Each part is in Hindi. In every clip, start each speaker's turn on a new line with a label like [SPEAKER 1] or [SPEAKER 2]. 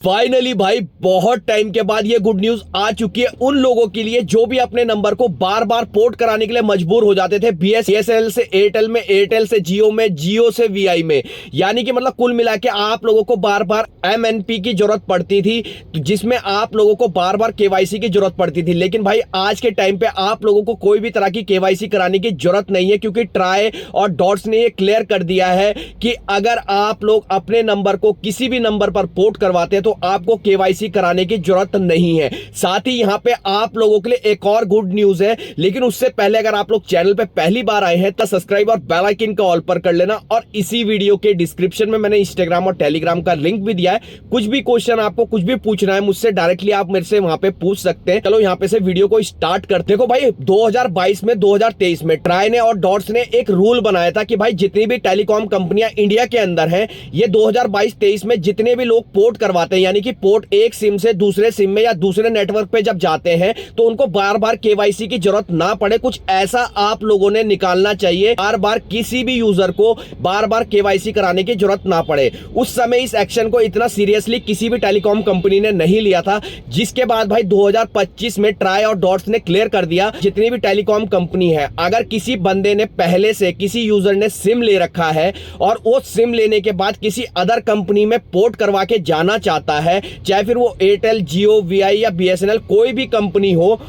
[SPEAKER 1] फाइनली भाई बहुत टाइम के बाद ये गुड न्यूज आ चुकी है उन लोगों के लिए जो भी अपने नंबर को बार बार पोर्ट कराने के लिए मजबूर हो जाते थे। बीएसएनएल से एयरटेल में, एयरटेल से जियो में, जियो से वीआई में, यानी कि मतलब कुल मिला के आप लोगों को बार बार एमएनपी की जरूरत पड़ती थी, जिसमें आप लोगों को बार बार केवाईसी की जरूरत पड़ती थी। लेकिन भाई आज के टाइम पे आप लोगों को कोई भी तरह की केवाईसी कराने की जरूरत नहीं है, क्योंकि ट्राई और डॉट्स ने ये क्लियर कर दिया है कि अगर आप लोग अपने नंबर को किसी भी नंबर पर पोर्ट करवाते हैं तो आपको केवाईसी कराने की जरूरत नहीं है। साथ ही यहां पे आप लोगों के लिए एक और गुड न्यूज है, लेकिन उससे पहले अगर आप लोग चैनल पे पहली बार आए हैं तो सब्सक्राइब और बेल आइकन का ऑल पर कर लेना। और इसी वीडियो के डिस्क्रिप्शन में मैंने इंस्टाग्राम और टेलीग्राम का लिंक भी दिया है। कुछ भी क्वेश्चन आपको कुछ भी पूछना है मुझसे डायरेक्टली आप मेरे से वहां पे पूछ सकते हैं। चलो यहां पे से वीडियो को स्टार्ट करते। देखो भाई 2022 में 2023 में ट्राई ने और डॉट्स ने एक रूल बनाया था कि भाई जितनी भी टेलीकॉम कंपनियां इंडिया के अंदर हैं, ये 2022-23 में जितने भी लोग पोर्ट करवाते हैं, यानी कि पोर्ट एक सिम से दूसरे सिम में या दूसरे नेटवर्क पे जब जाते हैं तो उनको बार बार केवाईसी की जरूरत ना पड़े। कुछ ऐसा आप लोगों ने निकालना चाहिए, बार बार किसी भी यूजर को बार बार केवाईसी कराने की जरूरत ना पड़े। उस समय इस एक्शन को इतना सीरियसली किसी भी टेलीकॉम कंपनी ने नहीं लिया था, जिसके बाद भाई 2025 में ट्राई और डॉट्स ने क्लियर कर दिया जितनी भी टेलीकॉम कंपनी है, अगर किसी बंदे ने पहले से किसी यूजर ने सिम ले रखा है और वो सिम लेने के बाद किसी अदर कंपनी में पोर्ट करवा के जाना चाहता है, चाहे फिर वो एयरटेल, जियो, वीआई या बीएसएनएल कोई भी कंपनी हो,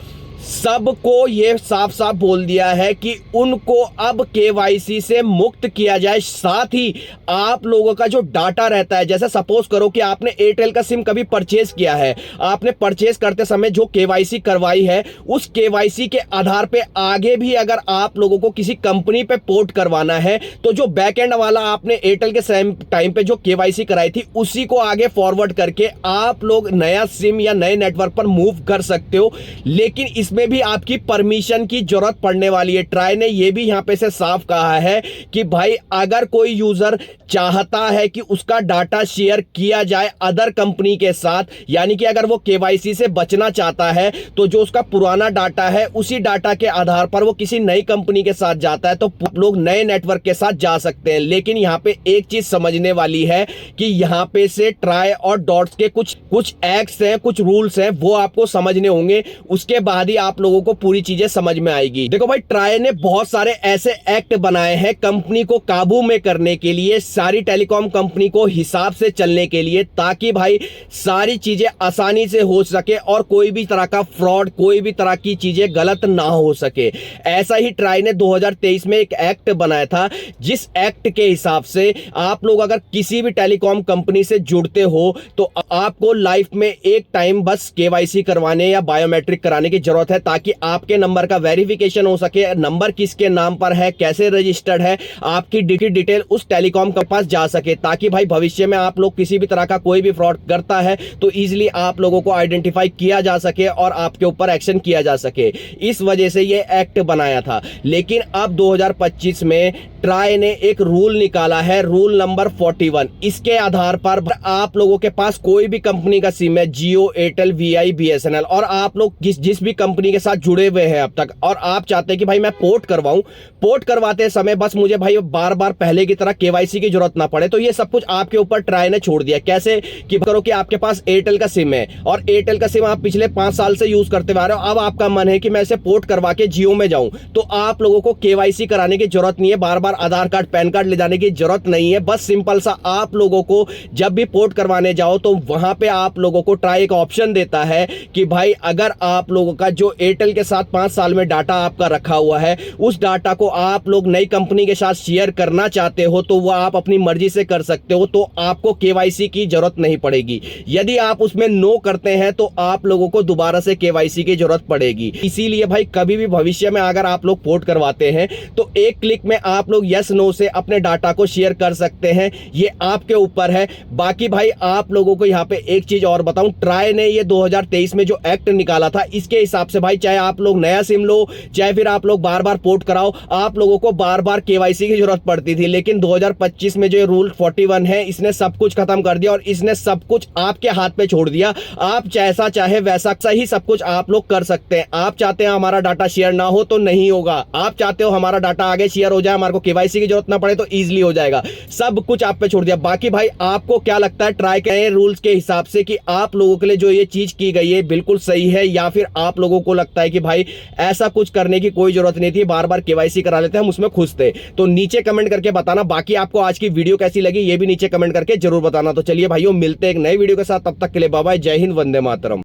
[SPEAKER 1] सबको ये साफ साफ बोल दिया है कि उनको अब केवाईसी से मुक्त किया जाए। साथ ही आप लोगों का जो डाटा रहता है, जैसे सपोज करो कि आपने एयरटेल का सिम कभी परचेज किया है, आपने परचेज करते समय जो केवाईसी करवाई है, उस केवाईसी के आधार पे आगे भी अगर आप लोगों को किसी कंपनी पे पोर्ट करवाना है तो जो बैकएंड वाला आपने एयरटेल के सेम टाइम पे जो केवाईसी कराई थी उसी को आगे फॉरवर्ड करके आप लोग नया सिम या नए नेटवर्क पर मूव कर सकते हो। लेकिन इसमें भी आपकी परमिशन की जरूरत पड़ने वाली है। ट्राई ने यह भी यहां पे से साफ कहा है कि भाई अगर कोई यूजर चाहता है कि उसका डाटा शेयर किया जाए अदर कंपनी के साथ, यानी कि अगर वो केवाईसी से बचना चाहता है तो जो उसका पुराना डाटा है उसी डाटा के आधार पर वो किसी नई कंपनी के साथ जाता है तो लोग नए नेटवर्क के साथ जा सकते हैं। लेकिन यहां पे एक चीज समझने वाली है कि यहां पे से ट्राई और डॉट्स के कुछ एक्ट्स हैं, कुछ रूल्स हैं, वो आपको समझने होंगे, उसके बाद ही आप लोगों को पूरी चीजें समझ में आएगी। देखो भाई ट्राई ने बहुत सारे ऐसे एक्ट बनाए हैं कंपनी को काबू में करने के लिए, सारी टेलीकॉम कंपनी को हिसाब से चलने के लिए, ताकि भाई सारी चीजें आसानी से हो सके और कोई भी तरह का फ्रॉड, कोई भी तरह की चीजें गलत ना हो सके। ऐसा ही ट्राई ने 2023 में एक एक्ट बनाया था, जिस एक्ट के हिसाब से आप लोग अगर किसी भी टेलीकॉम कंपनी से जुड़ते हो तो आपको लाइफ में एक टाइम बस केवाईसी करवाने या बायोमेट्रिक कराने की जरूरत है, ताकि आपके नंबर का वेरिफिकेशन हो सके, नंबर किसके नाम पर है, कैसे रजिस्टर्ड है, आपकी डिटेल उस टेलीकॉम के पास जा सके, ताकि भाई भविष्य में आप लोग किसी भी तरह का कोई भी फ्रॉड करता है तो इजीली आप लोगों को आइडेंटिफाई किया जा सके और आपके ऊपर एक्शन किया जा सके। इस वजह से ये एक्ट बनाया था। लेकिन अब 2025 में ट्राई ने एक रूल निकाला है, रूल नंबर 41। इसके आधार पर आप लोगों के पास कोई भी कंपनी का सिम है, जियो, एयरटेल, वीआई, बीएसएनएल, और आप लोग जिस भी कंपनी के साथ जुड़े हुए हैं अब तक, और आप चाहते हैं कि भाई मैं पोर्ट करवाऊं, पोर्ट करवाते समय बस मुझे भाई बार बार पहले की तरह केवाईसी की जरूरत ना पड़े, तो ये सब कुछ आपके ऊपर ट्राई ने छोड़ दिया। कैसे कि करो कि आपके पास एयरटेल का सिम है और एयरटेल का सिम आप पिछले 5 साल से यूज करते आ रहे हो, अब आपका मन है कि मैं इसे पोर्ट करवा के जियो में जाऊं, तो आप लोगों को केवाईसी कराने की जरूरत नहीं है, बार बार आधार कार्ड, पैन कार्ड ले जाने की जरूरत नहीं है। बस सिंपल सा आप लोगों को जब भी पोर्ट करवाने जाओ तो वहां पे आप लोगों को ट्राई एक ऑप्शन देता है कि भाई अगर आप लोगों का जो एयरटेल के साथ 5 साल में डाटा आपका रखा हुआ है, उस डाटा को आप लोग नई कंपनी के साथ शेयर करना चाहते हो तो वह आप अपनी मर्जी से कर सकते हो, तो आपको केवाईसी की जरूरत नहीं पड़ेगी। यदि आप उसमें नो करते हैं तो आप लोगों को दोबारा से केवाईसी की जरूरत पड़ेगी। इसीलिए भाई कभी भी भविष्य में अगर आप लोग पोर्ट करवाते हैं तो एक क्लिक में आप लोग यस नो से अपने डाटा को शेयर कर सकते हैं, ये आपके ऊपर है। बाकी भाई आप लोगों को यहां पे एक चीज और बताऊं, ट्राई ने ये 2023 में जो एक्ट निकाला था इसके हिसाब से भाई चाहे आप लोग नया सिम लो, चाहे फिर आप लोग बार बार पोर्ट कराओ, आप लोगों को बार बार केवाईसी की जरूरत पड़ती थी। लेकिन 2025 में जो रूल 41 है इसने सब कुछ खत्म कर दिया और इसने सब कुछ आपके हाथ पे छोड़ दिया। आप जैसा चाहे वैसा ही सब कुछ आप लोग कर सकते हैं। आप चाहते हैं हमारा डाटा शेयर ना हो तो नहीं होगा, आप चाहते हो हमारा डाटा आगे शेयर हो जाए, हमारे को केवाईसी की जरूरत ना पड़े तो इजीली हो जाएगा। सब कुछ आप पे छोड़ दिया। बाकी भाई आपको क्या लगता है, ट्राई करें रूल्स के हिसाब से कि आप लोगों के लिए जो ये चीज की गई है बिल्कुल सही है, या फिर आप लोगों को लगता है कि भाई ऐसा कुछ करने की कोई जरूरत नहीं थी, बार बार केवाईसी करा लेते हैं, हम उसमें खुश थे। तो नीचे कमेंट करके बताना। बाकी आपको आज की वीडियो कैसी लगी ये भी नीचे कमेंट करके जरूर बताना। तो चलिए भाइयों, मिलते हैं एक नए वीडियो के साथ, तब तक के लिए बाय बाय, जय हिंद, वंदे मातरम।